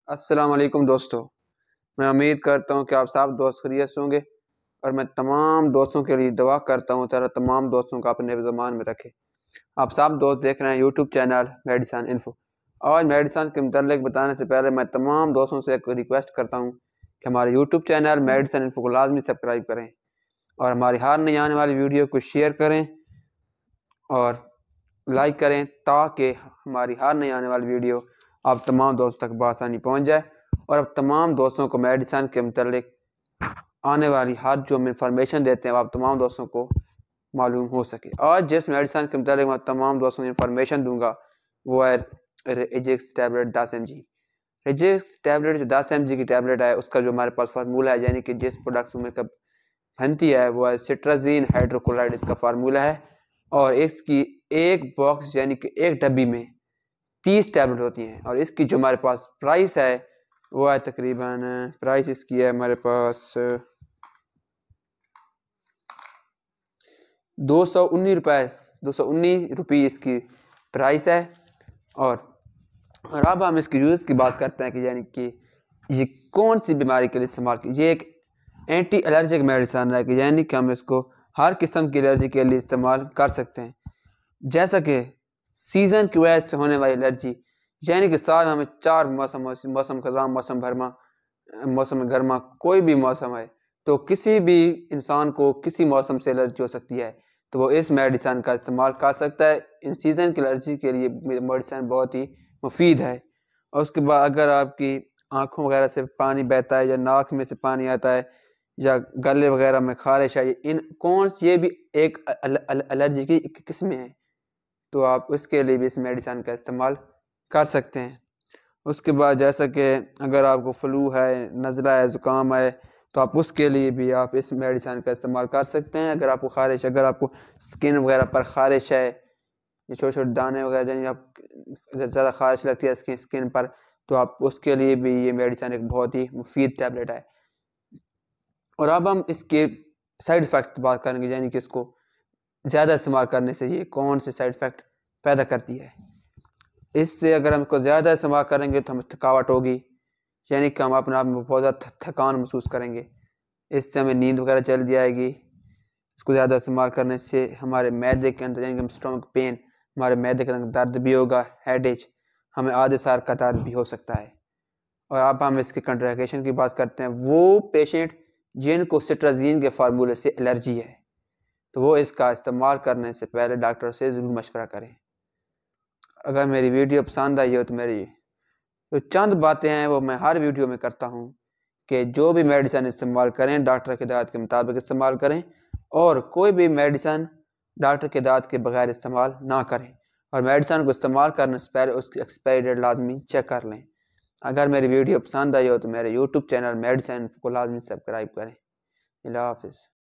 السلام علیکم دوستو، میں امید کرتا ہوں کہ آپ سب دوست خیریت سے ہوں گے اور میں تمام دوستوں کے لیے دعا کرتا ہوں تعالیٰ تمام دوستوں کو اپنے زمان میں رکھے۔ آپ سب دوست دیکھ رہے ہیں یوٹیوب چینل میڈیسن انفو۔ آج میڈیسن کے متعلق بتانے سے پہلے میں تمام دوستوں سے ایک ریکویسٹ کرتا ہوں کہ ہمارے یوٹیوب چینل میڈیسن انفو کو لازمی سبسکرائب کریں اور ہماری ہر نئی آنے والی ویڈیو کو شیئر کریں اور لائک کریں تاکہ ہماری ہر نئی آنے والی ویڈیو آپ تمام دوستوں تک بآسانی پہنچ جائے اور اب تمام دوستوں کو میڈیسن کے متعلق آنے والی ہر جو ہم انفارمیشن دیتے ہیں وہ آپ تمام دوستوں کو معلوم ہو سکے۔ آج جس میڈیسن کے متعلق میں تمام دوستوں کو انفارمیشن دوں گا وہ ہے ریجکس ٹیبلٹ 10 mg۔ ریجکس ٹیبلٹ جو 10 mg کی ٹیبلٹ ہے اس کا جو ہمارے پاس فارمولہ ہے، یعنی کہ جس پروڈکٹ میں بنتی ہے وہ ہے سٹرازین ہائیڈروکلورائڈ، اس کا فارمولہ ہے اور اس کی ایک باکس یعنی کہ ایک ڈبی میں 30 ٹیبلٹ ہوتی ہیں اور اس کی جو ہمارے پاس پرائس ہے وہ ہے تقریباً پرائس اس کی ہے ہمارے پاس 219 روپے اس کی پرائس ہے۔ اور اب ہم اس کی یوز کی بات کرتے ہیں کہ یعنی کہ یہ کون سی بیماری کے لیے استعمال کی۔ یہ ایک اینٹی الرجک میڈیسن ہے کہ یعنی کہ ہم اس کو ہر قسم کی الرجی کے لیے استعمال کر سکتے ہیں، جیسا کہ سیزن کی وجہ سے ہونے والی الرجی، یعنی کہ سال میں ہمیں 4 موسم خزاں، موسم بھرما، موسم گرما، کوئی بھی موسم ہے تو کسی بھی انسان کو کسی موسم سے الرجی ہو سکتی ہے تو وہ اس میڈیسن کا استعمال کر سکتا ہے۔ ان سیزن کی الرجی کے لیے میڈیسن بہت ہی مفید ہے۔ اور اس کے بعد اگر آپ کی آنکھوں وغیرہ سے پانی بہتا ہے یا ناک میں سے پانی آتا ہے یا گلے وغیرہ میں خارش ہے، یہ بھی ایک الرجی کی قسمیں ہیں تو آپ اس کے لیے بھی اس میڈیسن کا استعمال کر سکتے ہیں۔ اس کے بعد جیسا کہ اگر آپ کو فلو ہے، نزلہ ہے، زکام ہے تو آپ اس کے لیے بھی آپ اس میڈیسن کا استعمال کر سکتے ہیں۔ اگر آپ کو خارش، اگر آپ کو سکن وغیرہ پر خارش ہے، یہ چھوٹے چھوٹے دانے وغیرہ یعنی آپ زیادہ خارش لگتی ہے سکن پر تو آپ اس کے لیے بھی یہ میڈیسن ایک بہت ہی مفید ٹیبلٹ ہے۔ اور اب ہم اس کے سائیڈ ایفیکٹ بات کریں گے، یعنی کہ اس کو زیادہ استعمال کرنے سے یہ کون سے سائیڈ ایفیکٹ پیدا کرتی ہے۔ اس سے اگر ہم اس کو زیادہ استعمال کریں گے تو ہمیں تھکاوٹ ہوگی، یعنی کہ ہم اپنے آپ میں بہت زیادہ تھکان محسوس کریں گے، اس سے ہمیں نیند وغیرہ چل جائے گی۔ اس کو زیادہ استعمال کرنے سے ہمارے معدے کے اندر یعنی کہ اسٹمک پین، ہمارے معدے کے اندر درد بھی ہوگا، ہیڈ ایچ، ہمیں آدھے سار کا درد بھی ہو سکتا ہے۔ اور اب ہم اس کی کنٹراکیشن کی بات کرتے ہیں، وہ پیشنٹ جن کو سٹرازین کے فارمولے سے الرجی ہے تو وہ اس کا استعمال کرنے سے پہلے ڈاکٹر سے ضرور مشورہ کریں۔ اگر میری ویڈیو پسند آئی ہو تو میری چند باتیں ہیں وہ میں ہر ویڈیو میں کرتا ہوں کہ جو بھی میڈیسن استعمال کریں ڈاکٹر کی ہدایت کے مطابق استعمال کریں اور کوئی بھی میڈیسن ڈاکٹر کی ہدایت کے بغیر استعمال نہ کریں، اور میڈیسن کو استعمال کرنے سے پہلے اس کی ایکسپائری ڈیٹ لازمی چیک کر لیں۔ اگر میری ویڈیو پسند آئی ہو تو میرے یوٹیوب چینل میڈیسن کو لازمی سبسکرائب کریں۔ اللہ حافظ۔